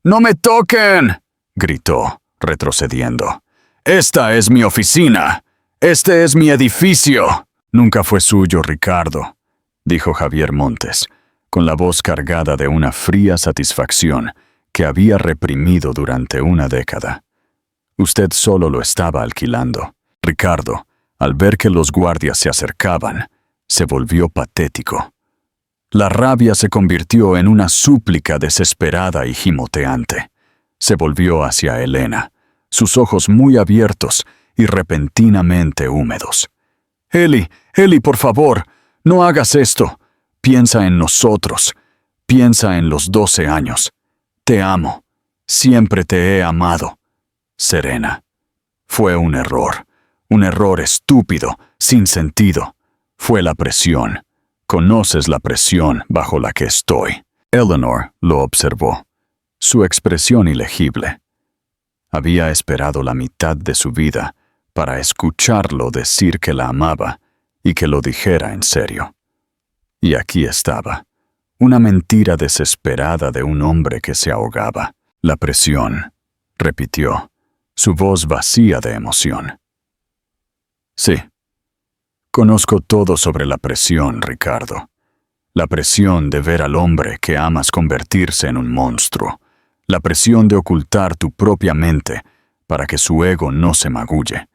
«¡No me toquen!», gritó, retrocediendo. «Esta es mi oficina. Este es mi edificio». «Nunca fue suyo, Ricardo», dijo Javier Montes, con la voz cargada de una fría satisfacción que había reprimido durante una década. «Usted solo lo estaba alquilando». Ricardo, al ver que los guardias se acercaban, se volvió patético. La rabia se convirtió en una súplica desesperada y gimoteante. Se volvió hacia Elena, sus ojos muy abiertos y repentinamente húmedos. «Eli, por favor, no hagas esto. Piensa en nosotros. Piensa en los 12 años. Te amo. Siempre te he amado. Serena». Fue un error estúpido, sin sentido. Fue la presión. Conoces la presión bajo la que estoy. Eleanor lo observó, su expresión ilegible. Había esperado la mitad de su vida para escucharlo decir que la amaba y que lo dijera en serio. Y aquí estaba, una mentira desesperada de un hombre que se ahogaba. «La presión», repitió, su voz vacía de emoción. «Sí. Conozco todo sobre la presión, Ricardo. La presión de ver al hombre que amas convertirse en un monstruo. La presión de ocultar tu propia mente para que su ego no se magulle.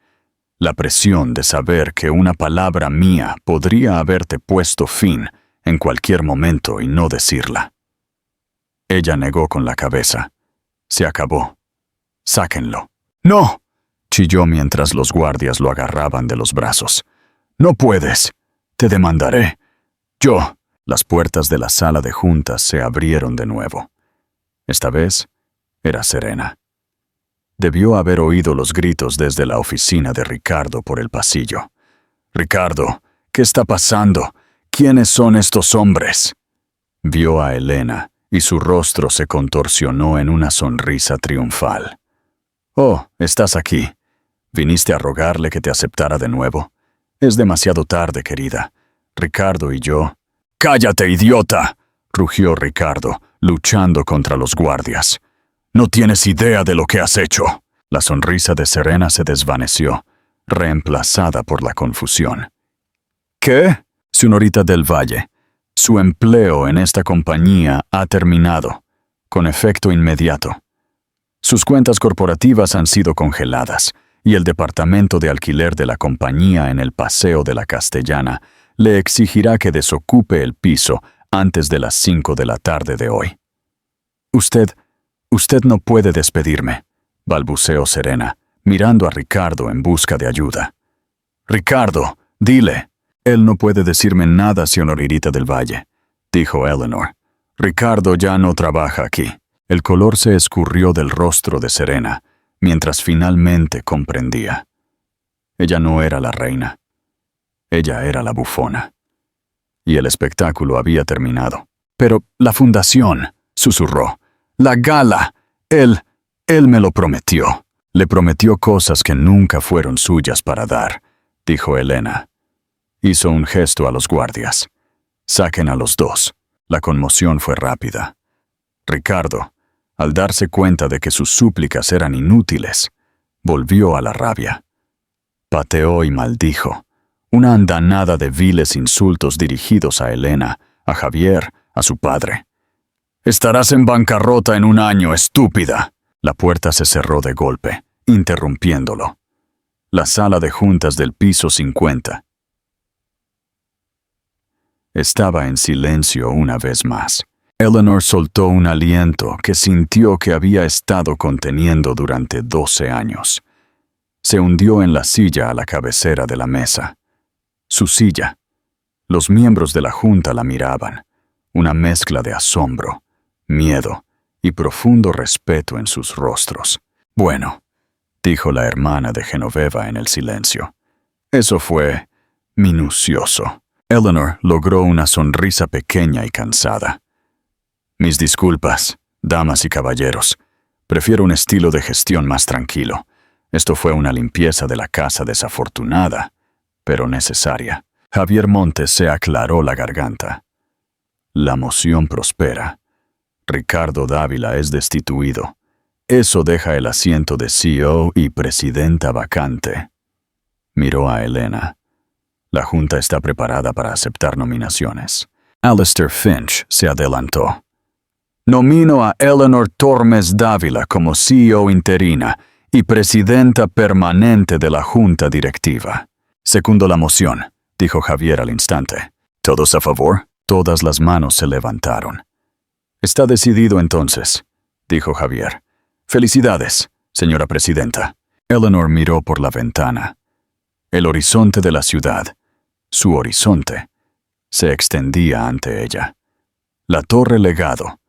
La presión de saber que una palabra mía podría haberte puesto fin en cualquier momento y no decirla». Ella negó con la cabeza. «Se acabó. Sáquenlo». «No», chilló mientras los guardias lo agarraban de los brazos. «No puedes. Te demandaré. Yo». Las puertas de la sala de juntas se abrieron de nuevo. Esta vez era Serena. Debió haber oído los gritos desde la oficina de Ricardo por el pasillo. «Ricardo, ¿qué está pasando? ¿Quiénes son estos hombres?». Vio a Elena y su rostro se contorsionó en una sonrisa triunfal. «Oh, estás aquí. ¿Viniste a rogarle que te aceptara de nuevo? Es demasiado tarde, querida. Ricardo y yo...». «¡Cállate, idiota!», rugió Ricardo, luchando contra los guardias. «No tienes idea de lo que has hecho». La sonrisa de Serena se desvaneció, reemplazada por la confusión. «¿Qué?». «Señorita del Valle, su empleo en esta compañía ha terminado, con efecto inmediato. Sus cuentas corporativas han sido congeladas y el departamento de alquiler de la compañía en el Paseo de la Castellana le exigirá que desocupe el piso antes de las 5 de la tarde de hoy». Usted no puede despedirme», balbuceó Serena, mirando a Ricardo en busca de ayuda. «Ricardo, dile». «Él no puede decirme nada, señorita del Valle», dijo Eleanor. «Ricardo ya no trabaja aquí». El color se escurrió del rostro de Serena, mientras finalmente comprendía. Ella no era la reina. Ella era la bufona. Y el espectáculo había terminado. «Pero la fundación», susurró. «La gala. Él me lo prometió». Le prometió cosas que nunca fueron suyas para dar, dijo Elena. Hizo un gesto a los guardias. Saquen a los dos. La conmoción fue rápida. Ricardo, al darse cuenta de que sus súplicas eran inútiles, volvió a la rabia. Pateó y maldijo. Una andanada de viles insultos dirigidos a Elena, a Javier, a su padre. «Estarás en bancarrota en un año, estúpida». La puerta se cerró de golpe, interrumpiéndolo. La sala de juntas del piso 50 estaba en silencio una vez más. Eleanor soltó un aliento que sintió que había estado conteniendo durante 12 años. Se hundió en la silla a la cabecera de la mesa. Su silla. Los miembros de la junta la miraban, una mezcla de asombro, miedo y profundo respeto en sus rostros. «Bueno», dijo la hermana de Genoveva en el silencio. «Eso fue minucioso». Eleanor logró una sonrisa pequeña y cansada. «Mis disculpas, damas y caballeros. Prefiero un estilo de gestión más tranquilo. Esto fue una limpieza de la casa desafortunada, pero necesaria». Javier Montes se aclaró la garganta. «La moción prospera. Ricardo Dávila es destituido. Eso deja el asiento de CEO y presidenta vacante». Miró a Elena. «La junta está preparada para aceptar nominaciones». Alistair Finch se adelantó. «Nomino a Eleanor Tormes Dávila como CEO interina y presidenta permanente de la junta directiva». «Secundo la moción», dijo Javier al instante. «¿Todos a favor?» Todas las manos se levantaron. «Está decidido entonces», dijo Javier. «Felicidades, señora presidenta». Eleanor miró por la ventana. El horizonte de la ciudad, su horizonte, se extendía ante ella. La torre Legado,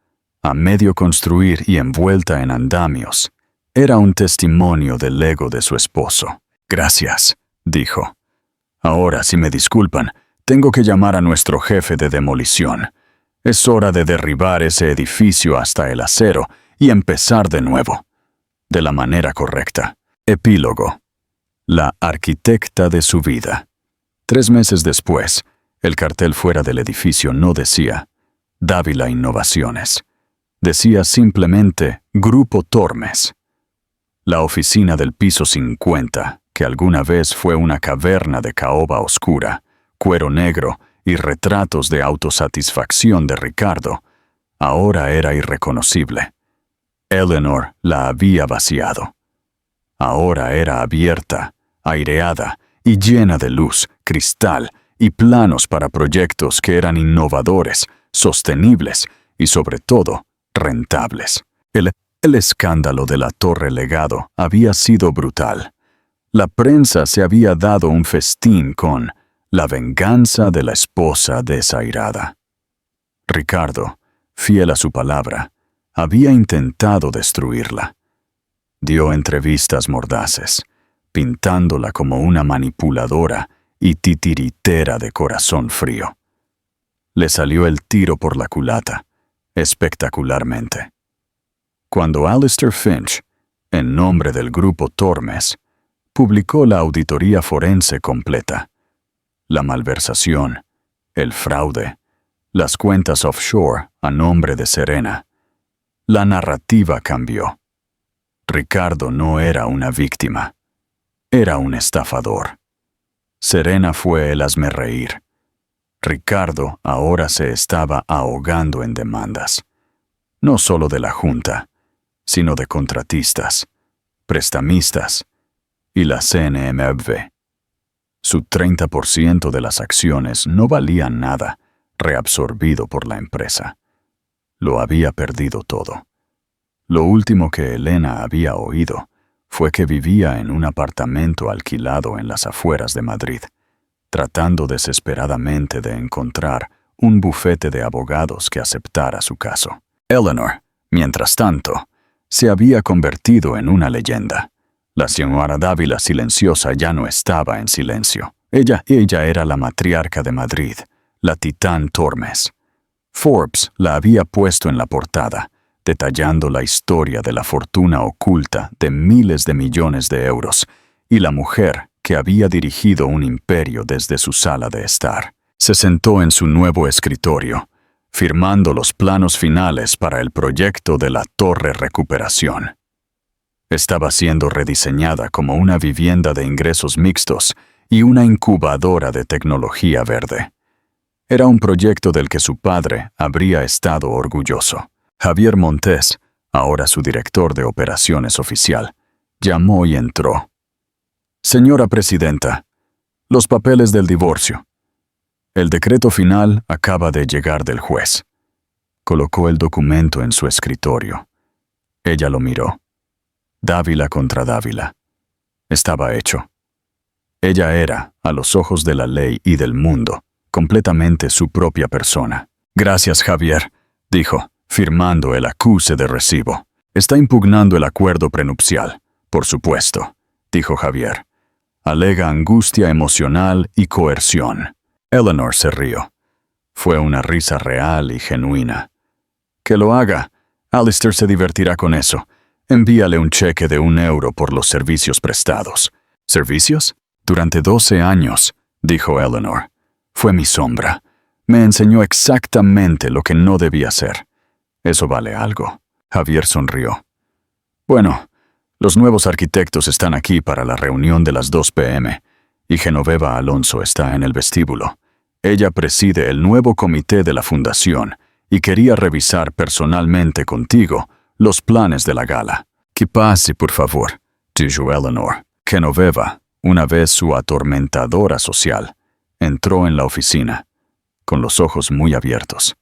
a medio construir y envuelta en andamios, era un testimonio del legado de su esposo. «Gracias», dijo. «Ahora, si me disculpan, tengo que llamar a nuestro jefe de demolición. Es hora de derribar ese edificio hasta el acero y empezar de nuevo, de la manera correcta». Epílogo. La arquitecta de su vida. 3 meses después, el cartel fuera del edificio no decía Dávila Innovaciones. Decía simplemente Grupo Tormes. La oficina del piso 50, que alguna vez fue una caverna de caoba oscura, cuero negro y retratos de autosatisfacción de Ricardo, ahora era irreconocible. Eleanor la había vaciado. Ahora era abierta, aireada y llena de luz, cristal y planos para proyectos que eran innovadores, sostenibles y, sobre todo, rentables. El escándalo de la Torre Legado había sido brutal. La prensa se había dado un festín con la venganza de la esposa desairada. Ricardo, fiel a su palabra, había intentado destruirla. Dio entrevistas mordaces, pintándola como una manipuladora y titiritera de corazón frío. Le salió el tiro por la culata, espectacularmente. Cuando Alistair Finch, en nombre del Grupo Tormes, publicó la auditoría forense completa, la malversación, el fraude, las cuentas offshore a nombre de Serena, la narrativa cambió. Ricardo no era una víctima, era un estafador. Serena fue el hazmerreír. Ricardo ahora se estaba ahogando en demandas, no solo de la Junta, sino de contratistas, prestamistas y la CNMV. Su 30% de las acciones no valían nada, reabsorbido por la empresa. Lo había perdido todo. Lo último que Elena había oído fue que vivía en un apartamento alquilado en las afueras de Madrid, tratando desesperadamente de encontrar un bufete de abogados que aceptara su caso. Eleanor, mientras tanto, se había convertido en una leyenda. La señora Dávila silenciosa ya no estaba en silencio. Ella era la matriarca de Madrid, la titán Tormes. Forbes la había puesto en la portada, detallando la historia de la fortuna oculta de miles de millones de euros y la mujer que había dirigido un imperio desde su sala de estar. Se sentó en su nuevo escritorio, firmando los planos finales para el proyecto de la Torre Recuperación. Estaba siendo rediseñada como una vivienda de ingresos mixtos y una incubadora de tecnología verde. Era un proyecto del que su padre habría estado orgulloso. Javier Montes, ahora su director de operaciones oficial, llamó y entró. «Señora Presidenta, los papeles del divorcio. El decreto final acaba de llegar del juez». Colocó el documento en su escritorio. Ella lo miró. Dávila contra Dávila. Estaba hecho. Ella era, a los ojos de la ley y del mundo, completamente su propia persona. «Gracias, Javier», dijo, firmando el acuse de recibo. «Está impugnando el acuerdo prenupcial, por supuesto», dijo Javier. «Alega angustia emocional y coerción». Eleanor se rió. Fue una risa real y genuina. «Que lo haga. Alistair se divertirá con eso. Envíale un cheque de €1 por los servicios prestados». «¿Servicios?» «Durante 12 años», dijo Eleanor. «Fue mi sombra. Me enseñó exactamente lo que no debía hacer. Eso vale algo». Javier sonrió. «Bueno, los nuevos arquitectos están aquí para la reunión de las 2 p.m. y Genoveva Alonso está en el vestíbulo. Ella preside el nuevo comité de la fundación y quería revisar personalmente contigo los planes de la gala». «Que pase, por favor», dijo Eleanor. Genoveva, una vez su atormentadora social, entró en la oficina, con los ojos muy abiertos.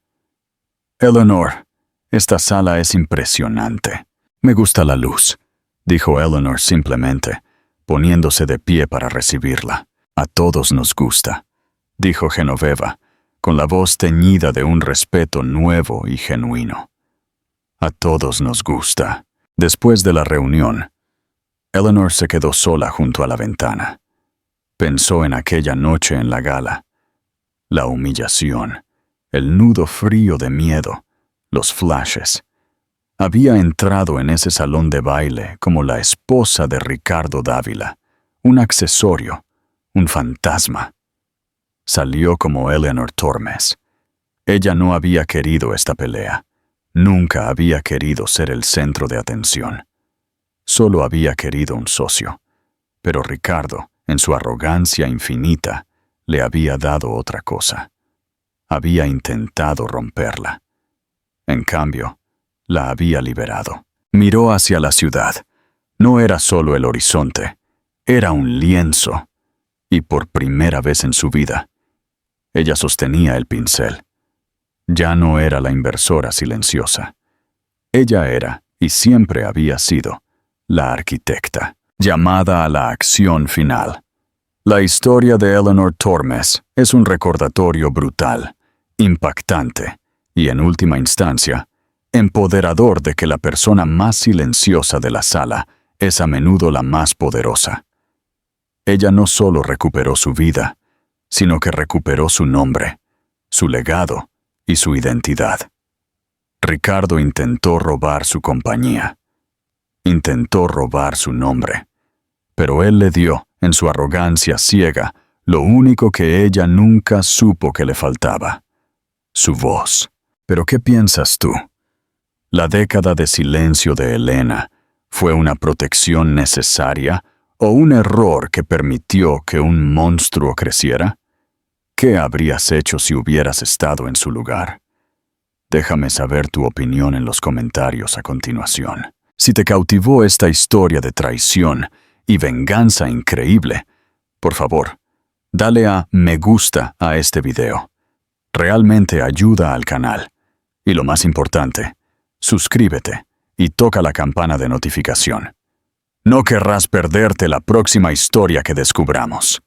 «Eleanor, esta sala es impresionante. Me gusta la luz», dijo Eleanor simplemente, poniéndose de pie para recibirla. «A todos nos gusta», dijo Genoveva, con la voz teñida de un respeto nuevo y genuino. «A todos nos gusta». Después de la reunión, Eleanor se quedó sola junto a la ventana. Pensó en aquella noche en la gala. La humillación, el nudo frío de miedo, los flashes. Había entrado en ese salón de baile como la esposa de Ricardo Dávila, un accesorio, un fantasma. Salió como Eleanor Tormes. Ella no había querido esta pelea. Nunca había querido ser el centro de atención. Solo había querido un socio. Pero Ricardo, en su arrogancia infinita, le había dado otra cosa. Había intentado romperla. En cambio, la había liberado. Miró hacia la ciudad. No era solo el horizonte, era un lienzo. Y por primera vez en su vida, ella sostenía el pincel. Ya no era la inversora silenciosa. Ella era, y siempre había sido, la arquitecta, llamada a la acción final. La historia de Eleanor Tormes es un recordatorio brutal, impactante y, en última instancia, empoderador de que la persona más silenciosa de la sala es a menudo la más poderosa. Ella no solo recuperó su vida, sino que recuperó su nombre, su legado y su identidad. Ricardo intentó robar su compañía. Intentó robar su nombre. Pero él le dio, en su arrogancia ciega, lo único que ella nunca supo que le faltaba: su voz. ¿Pero qué piensas tú? ¿La década de silencio de Elena fue una protección necesaria o un error que permitió que un monstruo creciera? ¿Qué habrías hecho si hubieras estado en su lugar? Déjame saber tu opinión en los comentarios a continuación. Si te cautivó esta historia de traición y venganza increíble, por favor, dale a me gusta a este video. Realmente ayuda al canal. Y lo más importante, suscríbete y toca la campana de notificación. No querrás perderte la próxima historia que descubramos.